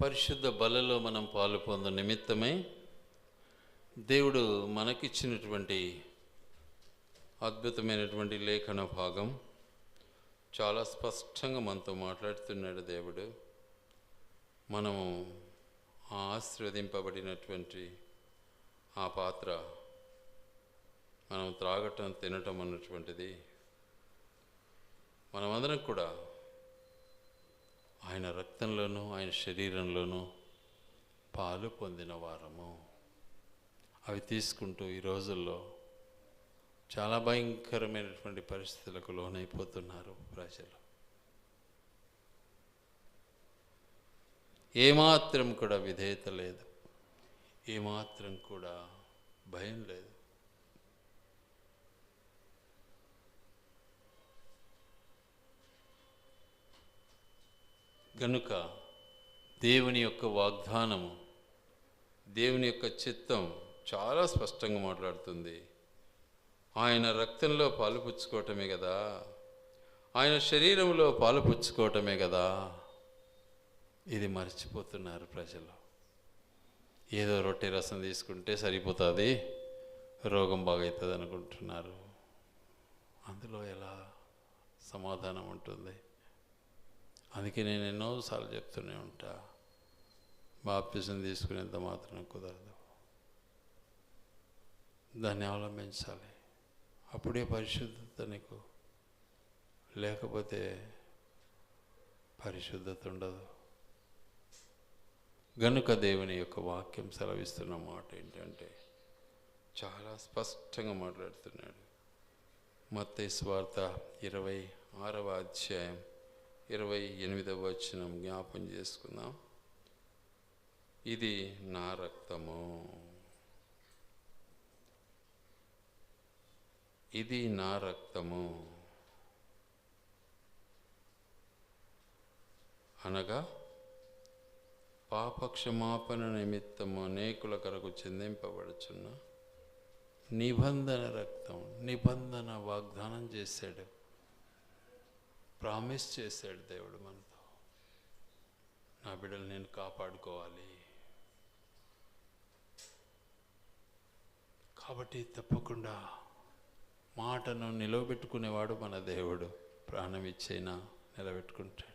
పరిశుద్ధ బలలో మనం పాలు పొంద నిమిత్తమై దేవుడు మనకిచ్చినటువంటి అద్భుతమైనటువంటి లేఖన భాగం చాలా స్పష్టంగా మనతో మాట్లాడుతున్నాడు దేవుడు. మనము ఆశీర్వదింపబడినటువంటి ఆ పాత్ర మనం త్రాగటం తినటం అన్నటువంటిది మనమందరం కూడా ఆయన రక్తంలోనూ ఆయన శరీరంలోనూ పాలు పొందిన వారము. అవి తీసుకుంటూ ఈ రోజుల్లో చాలా భయంకరమైనటువంటి పరిస్థితులకు లోనైపోతున్నారు ప్రజలు. ఏమాత్రం కూడా విధేయత లేదు, ఏమాత్రం కూడా భయం లేదు. కనుక దేవుని యొక్క వాగ్దానము, దేవుని యొక్క చిత్తం చాలా స్పష్టంగా మాట్లాడుతుంది. ఆయన రక్తంలో పాలు పుచ్చుకోవటమే కదా, ఆయన శరీరంలో పాలు పుచ్చుకోవటమే కదా. ఇది మర్చిపోతున్నారు ప్రజలు. ఏదో రొట్టె రసం తీసుకుంటే సరిపోతుంది, రోగం బాగవుతుంది అనుకుంటున్నారు. అందులో ఎలా సమాధానం ఉంటుంది? అందుకే నేను ఎన్నోసార్లు చెప్తూనే ఉంటా, బాప్తిజం తీసుకునేంత మాత్రం కుదరదు, దాన్ని అవలంబించాలి. అప్పుడే పరిశుద్ధత నీకు, లేకపోతే పరిశుద్ధత ఉండదు. గనుక దేవుని యొక్క వాక్యం సెలవిస్తున్న మాట ఏంటంటే చాలా స్పష్టంగా మాట్లాడుతున్నాడు. మత్తయి సువార్త 26వ అధ్యాయం 28వ వచనం జ్ఞాపం చేసుకుందాం. ఇది నా రక్తము, ఇది నా రక్తము అనగా పాపక్షమాపణ నిమిత్తము అనేకుల కొరకు చిందింపబడుచున్న నిబంధన రక్తం. నిబంధన వాగ్దానం చేశాడు, ప్రామిస్ చేశాడు దేవుడు మనతో. నా బిడ్డలు నేను కాపాడుకోవాలి, కాబట్టి తప్పకుండా మాటను నిలవబెట్టుకునేవాడు మన దేవుడు. ప్రాణం ఇచ్చైనా నిలబెట్టుకుంటాడు.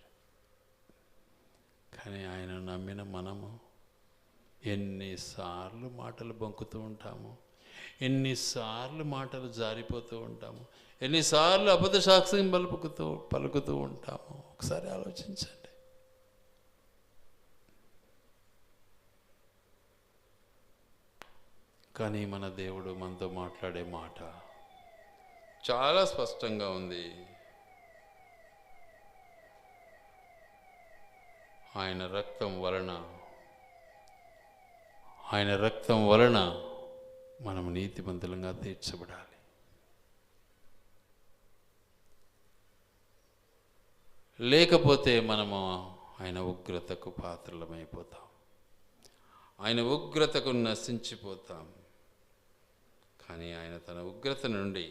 కానీ ఆయన నమ్మిన మనము ఎన్నిసార్లు మాటలు బొంకుతూ ఉంటాము, ఎన్నిసార్లు మాటలు జారిపోతూ ఉంటాము, ఎన్నిసార్లు అబద్ధ సాక్ష్యం పలుకుతూ ఉంటాము. ఒకసారి ఆలోచించండి. కానీ మన దేవుడు మనతో మాట్లాడే మాట చాలా స్పష్టంగా ఉంది. ఆయన రక్తం వలన మనము నీతిమంతులంగా తీర్చబడాలి. లేకపోతే మనము ఆయన ఉగ్రతకు పాత్రలమైపోతాం, ఆయన ఉగ్రతకు నశించిపోతాం. కానీ ఆయన తన ఉగ్రత నుండి,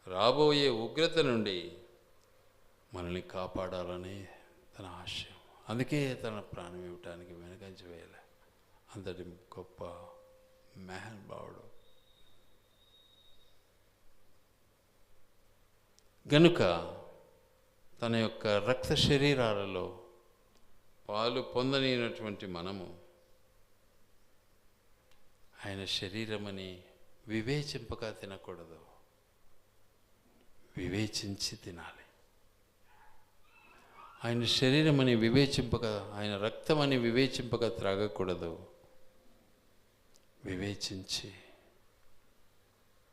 రాబోయే ఉగ్రత నుండి మనల్ని కాపాడాలని తన ఆశయం. అందుకే తన ప్రాణం ఇవ్వటానికి వెనకంచి వేయలే. అంతటి గొప్ప మహానుభావుడు. గనుక తన యొక్క రక్త శరీరాలలో పాలు పొందనినటువంటి మనము ఆయన శరీరమని వివేచింపక తినకూడదు, వివేచించి తినాలి. ఆయన శరీరమని వివేచింపక, ఆయన రక్తమని వివేచింపక త్రాగకూడదు, వివేచించి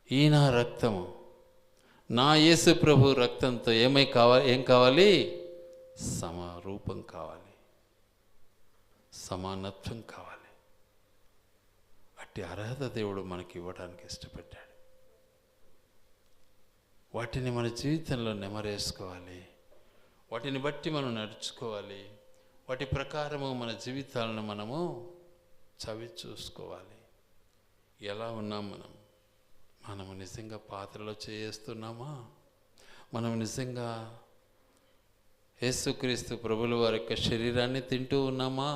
ఈ నా రక్తము, నా యేసు ప్రభు రక్తంతో ఏం కావాలి? సమరూపం కావాలి, సమానత్వం కావాలి. అట్టి అర్హత దేవుడు మనకి ఇవ్వడానికి ఇష్టపడ్డాడు. వాటిని మన జీవితంలో నెమరేసుకోవాలి, వాటిని బట్టి మనం నడుచుకోవాలి, వాటి ప్రకారము మన జీవితాలను మనము చవి చూసుకోవాలి. ఎలా ఉన్నాం మనము నిజంగా పాత్రలో చేస్తున్నామా? మనం నిజంగా యేసుక్రీస్తు ప్రభుల వారి యొక్క శరీరాన్ని తింటూ ఉన్నామా?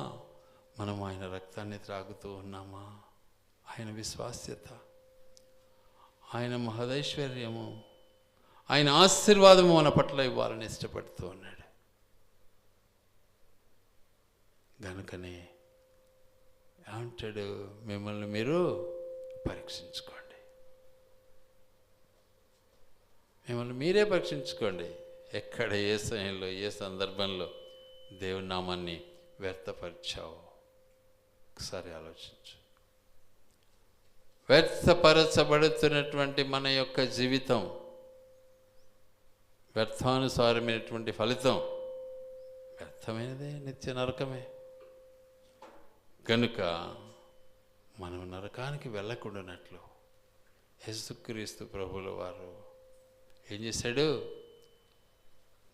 మనం ఆయన రక్తాన్ని త్రాగుతూ ఉన్నామా? ఆయన విశ్వాస్యత, ఆయన మహదైశ్వర్యము, ఆయన ఆశీర్వాదము మన పట్ల ఇవ్వాలని ఇష్టపడుతూ ఉన్నాడు. కనుకనే ఏమంటాడు? మిమ్మల్ని మీరు పరీక్షించుకోండి. మిమ్మల్ని మీరే పరీక్షించుకోండి. ఎక్కడ, ఏ సమయంలో, ఏ సందర్భంలో దేవుని నామాన్ని వ్యర్థపరిచావు ఒకసారి ఆలోచించు. వ్యర్థపరచబడుతున్నటువంటి మన యొక్క జీవితం వ్యర్థానుసారమైనటువంటి ఫలితం వ్యర్థమైనదే, నిత్య నరకమే. కనుక మనం నరకానికి వెళ్ళకుండానట్లు యేసుక్రీస్తు ప్రభుల వారు ఏం చేశాడు?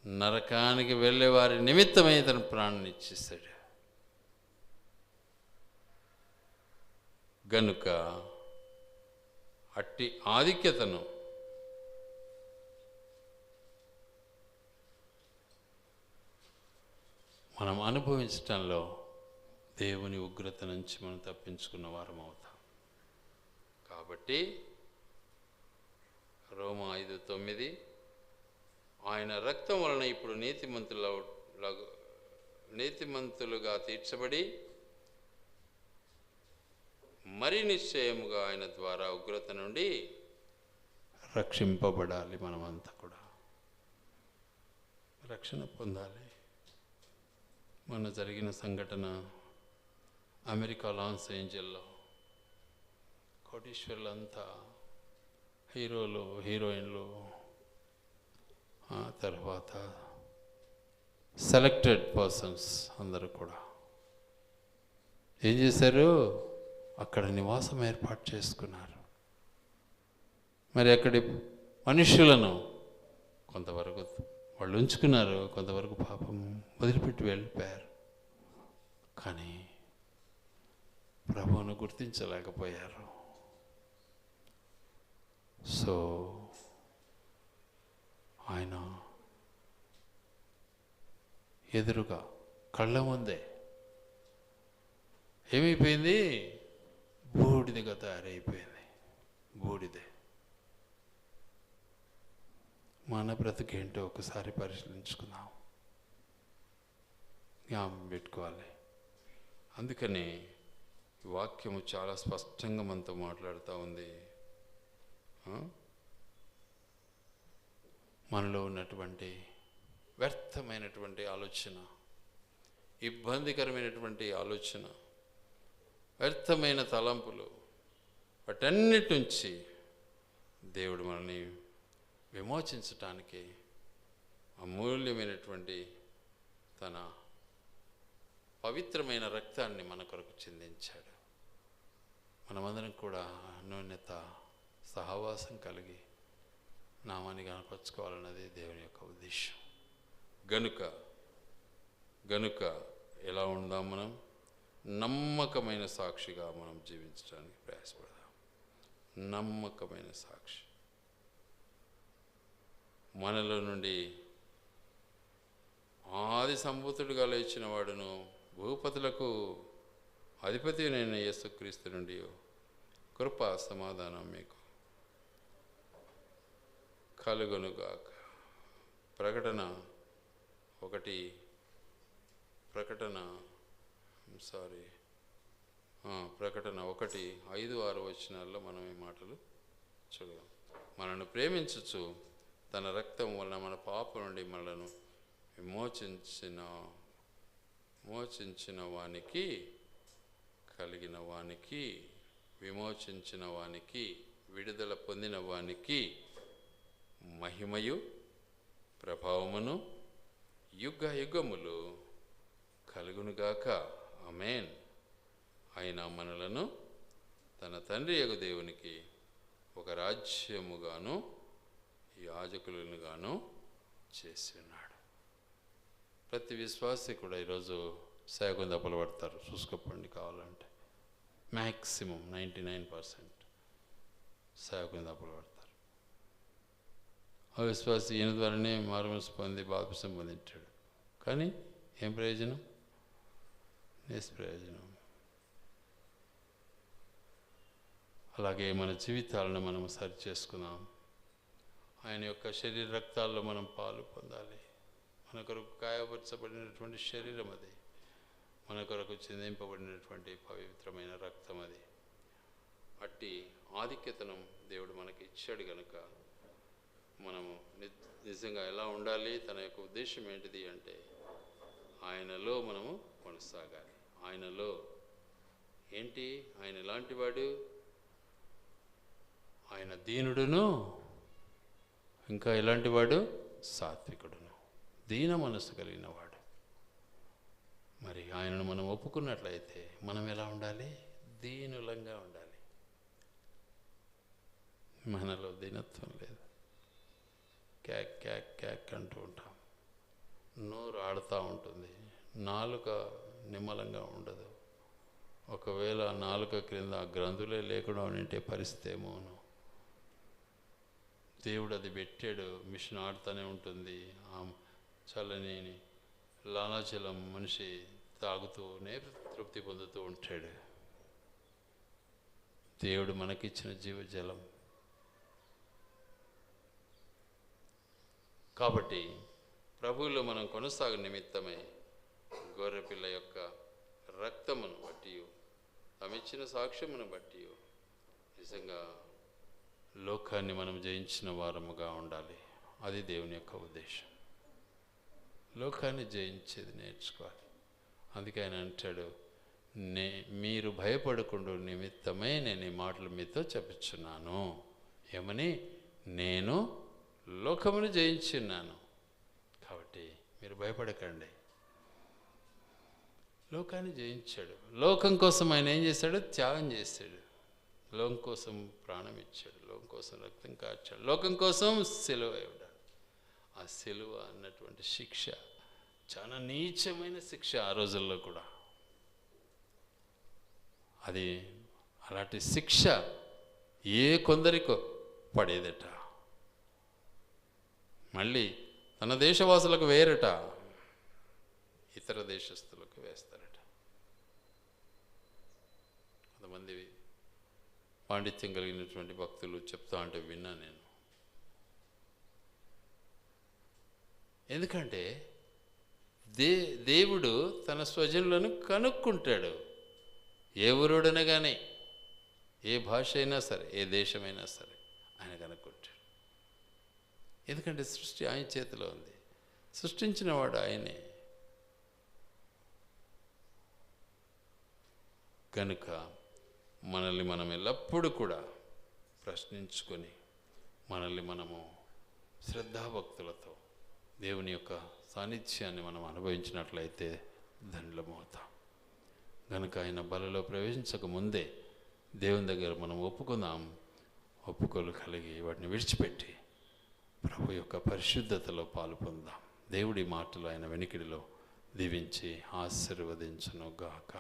నరకానికి వెళ్ళే వారి నిమిత్తమై తన ప్రాణాన్ని ఇచ్చేస్తాడు. గనుక అట్టి ఆధిక్యతను మనం అనుభవించటంలో దేవుని ఉగ్రత నుంచి మనం తప్పించుకున్న వారం అవుతాం. కాబట్టి రోమా 5:9 ఆయన రక్తం వలన ఇప్పుడు నీతిమంతులుగా తీర్చబడి మరి నిశ్చయముగా ఆయన ద్వారా ఉగ్రత నుండి రక్షింపబడాలి. మనమంతా కూడా రక్షణ పొందాలి. మొన్న జరిగిన సంఘటన అమెరికా లాస్ ఏంజల్లో కోటీశ్వర్లంతా, హీరోలు, హీరోయిన్లు, తర్వాత సెలెక్టెడ్ పర్సన్స్ అందరూ కూడా ఏం చేశారు? అక్కడ నివాసం ఏర్పాటు చేసుకున్నారు. మరి అక్కడి మనుషులను కొంతవరకు వాళ్ళు ఉంచుకున్నారు, కొంతవరకు పాపం వదిలిపెట్టి వెళ్ళిపోయారు. కానీ ప్రభువును గుర్తించలేకపోయారు. సో ఆయన ఎదురుగా కళ్ళ ముందే ఏమైపోయింది? బూడిదగా తయారైపోయింది. బూడిదే. మన బ్రతుకేంటో ఒకసారి పరిశీలించుకుందాం, జ్ఞాపకం పెట్టుకోవాలి. అందుకని వాక్యము చాలా స్పష్టంగా మనతో మాట్లాడుతూ ఉంది. మనలో ఉన్నటువంటి వ్యర్థమైనటువంటి ఆలోచన, ఇబ్బందికరమైనటువంటి ఆలోచన, వ్యర్థమైన తలంపులు, వాటన్నిటి నుంచి దేవుడు మనల్ని విమోచించటానికి అమూల్యమైనటువంటి తన పవిత్రమైన రక్తాన్ని మన కొరకు చిందించాడు. మనమందరం కూడా అన్యోన్యత సహవాసం కలిగి నామాన్ని కనపరుచుకోవాలన్నది దేవుని యొక్క ఉద్దేశం. గనుక ఎలా ఉందాం? మనం నమ్మకమైన సాక్షిగా మనం జీవించడానికి ప్రయాసపడదాం. నమ్మకమైన సాక్షి. మనలో నుండి ఆది సంభూతుడిగా లేచిన వాడును భూపతులకు అధిపతినైన యేసుక్రీస్తు నుండి కృప సమాధానం మీకు కలుగునుగాక. ప్రకటన 1:5-6 వచనాల్లో మనం ఈ మాటలు చూడగలం. మనను ప్రేమించుచు తన రక్తం వలన మన పాప నుండి మనలను విమోచించిన వానికి విడుదల పొందిన వానికి మహిమయు ప్రభావమును యుగ యుగములు కలుగునుగాక. ఆమేన్. ఆయన మనలను తన తండ్రి యగు దేవునికి ఒక రాజ్యముగాను యాజకులుగాను చేసి ఉన్నాడు. ప్రతి విశ్వాసి కూడా ఈరోజు సేవకుని దెబ్బలు పడతారు. చూసుకోండి, కావాలంటే మ్యాక్సిమం 99% సేవకుని దెబ్బలు పడతారు. ఆ విశ్వాసి ఈయన ద్వారానే మారుమనసు పొంది బాప్తిసం పొందింటాడు. కానీ ఏం ప్రయోజనం? నిష్ప్రయోజనం. అలాగే మన జీవితాలను మనం సరి చేసుకుందాం. ఆయన యొక్క శరీర రక్తాల్లో మనం పాలు పొందాలి. మన కొరకు గాయపరచబడినటువంటి శరీరం అది, మన కొరకు చిందింపబడినటువంటి పవిత్రమైన రక్తం అది. అట్టి ఆధిక్యతను దేవుడు మనకి ఇచ్చాడు కనుక మనము నిజంగా ఎలా ఉండాలి? తన యొక్క ఉద్దేశం ఏంటిది అంటే ఆయనలో మనము కొనసాగాలి. ఆయనలో ఏంటి? ఆయన ఎలాంటి వాడు? ఆయన దీనుడును, ఇంకా ఎలాంటి వాడు? సాత్వికుడును, దీన మనసు కలిగిన వాడు. మరి ఆయనను మనం ఒప్పుకున్నట్లయితే మనం ఎలా ఉండాలి? దీనులంగా ఉండాలి. మనలో దీనత్వం లేదు. క్యాక్ క్యాక్ క్యాక్ అంటూ ఉంటాం, నోరు ఆడుతూ ఉంటుంది, నాలుక నిమ్మలంగా ఉండదు. ఒకవేళ నాలుక క్రింద గ్రంథులే లేకుండా ఉంటే పరిస్థితి ఏమోను. దేవుడు అది పెట్టాడు, మిషన్ ఆడుతూనే ఉంటుంది. ఆ చల్లని లాలాజలం మనిషి తాగుతూనే తృప్తి పొందుతూ ఉంటాడు. దేవుడు మనకిచ్చిన జీవజలం. కాబట్టి ప్రభువులో మనం కొనసాగు నిమిత్తమై గొర్రెపిల్ల యొక్క రక్తమును బట్టి, ఆమె సాక్ష్యమును బట్టి నిజంగా లోకాన్ని మనం జయించిన వారముగా ఉండాలి. అది దేవుని యొక్క ఉద్దేశం. లోకాన్ని జయించేది నేర్చుకోవాలి. అందుకే ఆయన అంటాడు, మీరు భయపడకుండా నిమిత్తమై నేను ఈ మాటలు మీతో చెప్పుచున్నాను. ఏమని? నేను లోకమును జయించున్నాను కాబట్టి మీరు భయపడకండి. లోకాన్ని జయించాడు. లోకం కోసం ఆయన ఏం చేశాడు? త్యాగం చేశాడు. లోకం కోసం ప్రాణం ఇచ్చాడు, లోకం కోసం రక్తం కార్చాడు, లోకం కోసం సిలువ ఇవ్వడాడు. ఆ సిలువ అన్నటువంటి శిక్ష చాలా నీచమైన శిక్ష ఆ రోజుల్లో కూడా. అది అలాంటి శిక్ష ఏ కొందరికో పడేదట. మళ్ళీ తన దేశవాసులకు వేరట, ఇతర దేశస్తులకు వేస్తారట. కొంతమంది పాండిత్యం కలిగినటువంటి భక్తులు చెప్తా అంటే విన్నా నేను. ఎందుకంటే దేవుడు తన స్వజనులను కనుక్కుంటాడు. ఏ ఊరుడన కానీ, ఏ భాష అయినా సరే, ఏ దేశమైనా సరే ఆయన కనుక్కుంటాడు. ఎందుకంటే సృష్టి ఆయన చేతిలో ఉంది. సృష్టించిన వాడు ఆయనే. కనుక మనల్ని మనం ఎల్లప్పుడూ కూడా ప్రశ్నించుకొని మనల్ని మనము శ్రద్ధాభక్తులతో దేవుని యొక్క సాన్నిధ్యాన్ని మనం అనుభవించినట్లయితే ధన్యులమవుతాం. కనుక ఆయన బలలో ప్రవేశించక ముందే దేవుని దగ్గర మనం ఒప్పుకుందాం. ఒప్పుకోలు కలిగి వాటిని విడిచిపెట్టి ప్రభు యొక్క పరిశుద్ధతలో పాలు పొందాం. దేవుడి మాటలు ఆయన వెనికిడిలో దీవించి ఆశీర్వదించును గాక.